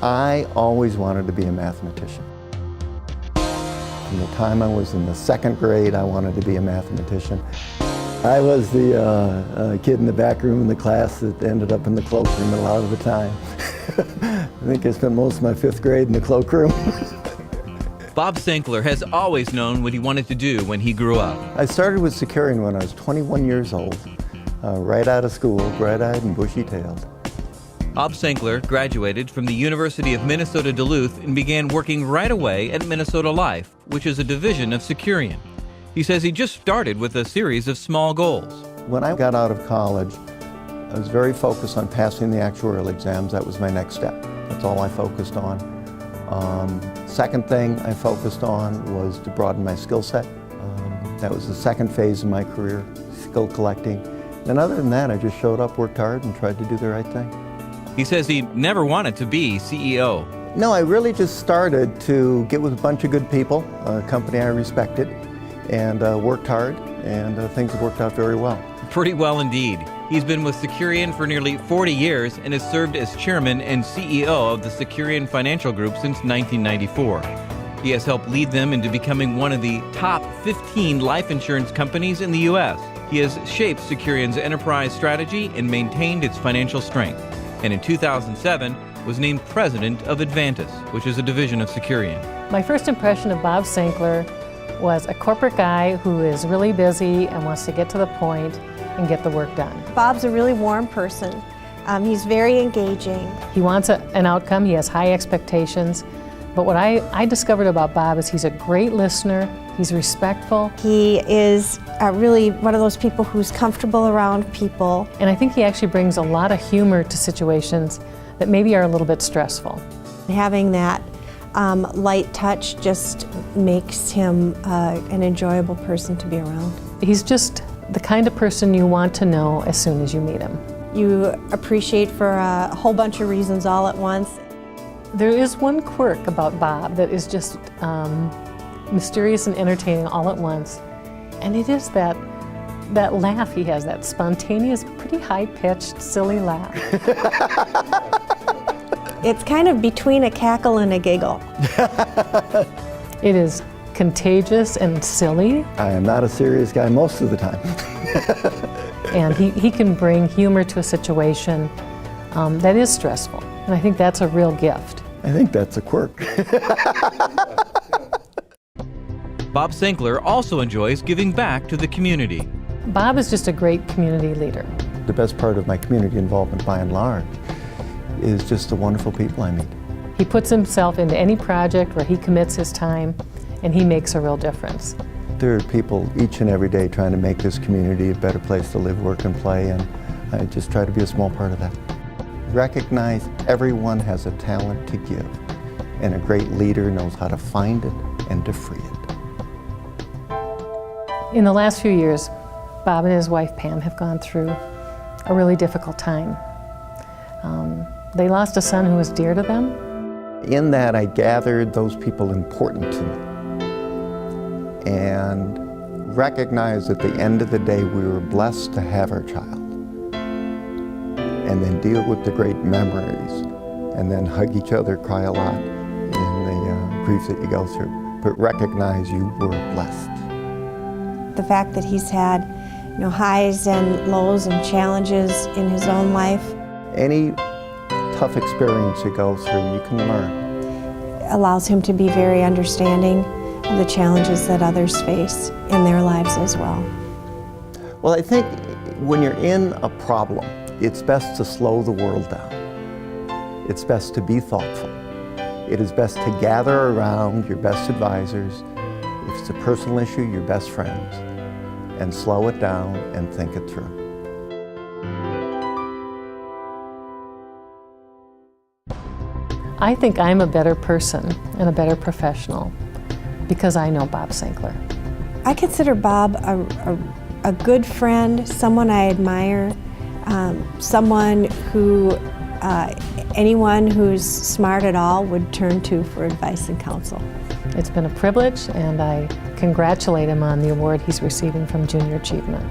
I always wanted to be a mathematician. From the time I was in the second grade, I wanted to be a mathematician. I was the kid in the back room in the class that ended up in the cloakroom a lot of the time. I think I spent most of my fifth grade in the cloakroom. Bob Senkler has always known what he wanted to do when he grew up. I started with Securian when I was 21 years old, right out of school, bright-eyed and bushy-tailed. Bob Senkler graduated from the University of Minnesota Duluth and began working right away at Minnesota Life, which is a division of Securian. He says he just started with a series of small goals. When I got out of college, I was very focused on passing the actuarial exams. That was my next step. That's all I focused on. Second thing I focused on was to broaden my skill set. That was the second phase of my career, skill collecting. And other than that, I just showed up, worked hard, and tried to do the right thing. He says he never wanted to be CEO. No, I really just started to get with a bunch of good people, a company I respected, and worked hard, and things have worked out very well. Pretty well indeed. He's been with Securian for nearly 40 years and has served as chairman and CEO of the Securian Financial Group since 1994. He has helped lead them into becoming one of the top 15 life insurance companies in the U.S. He has shaped Securian's enterprise strategy and maintained its financial strength. And in 2007 was named president of Advantis, which is a division of Securian. My first impression of Bob Senkler was a corporate guy who is really busy and wants to get to the point and get the work done. Bob's a really warm person. He's very engaging. He wants an outcome, he has high expectations, but what I discovered about Bob is he's a great listener, he's respectful. He is really one of those people who's comfortable around people. And I think he actually brings a lot of humor to situations that maybe are a little bit stressful. Having that light touch just makes him an enjoyable person to be around. He's just the kind of person you want to know as soon as you meet him. You appreciate for a whole bunch of reasons all at once. There is one quirk about Bob that is just mysterious and entertaining all at once, and it is that laugh he has, that spontaneous, pretty high-pitched, silly laugh. It's kind of between a cackle and a giggle. It is contagious and silly. I am not a serious guy most of the time. And he can bring humor to a situation that is stressful. And I think that's a real gift. I think that's a quirk. Bob Senkler also enjoys giving back to the community. Bob is just a great community leader. The best part of my community involvement, by and large, is just the wonderful people I meet. He puts himself into any project where he commits his time, and he makes a real difference. There are people each and every day trying to make this community a better place to live, work, and play, and I just try to be a small part of that. Recognize everyone has a talent to give, and a great leader knows how to find it and to free it. In the last few years, Bob and his wife Pam have gone through a really difficult time. They lost a son who was dear to them. In that, I gathered those people important to me and recognized at the end of the day we were blessed to have our child, and then deal with the great memories, and then hug each other, cry a lot in the grief that you go through, but recognize you were blessed. The fact that he's had highs and lows and challenges in his own life. Any tough experience you go through, you can learn. Allows him to be very understanding of the challenges that others face in their lives as well. Well, I think when you're in a problem, it's best to slow the world down. It's best to be thoughtful. It is best to gather around your best advisors. If it's a personal issue, your best friends, and slow it down and think it through. I think I'm a better person and a better professional because I know Bob Senkler. I consider Bob a good friend, someone I admire, someone who anyone who's smart at all would turn to for advice and counsel. It's been a privilege, and I congratulate him on the award he's receiving from Junior Achievement.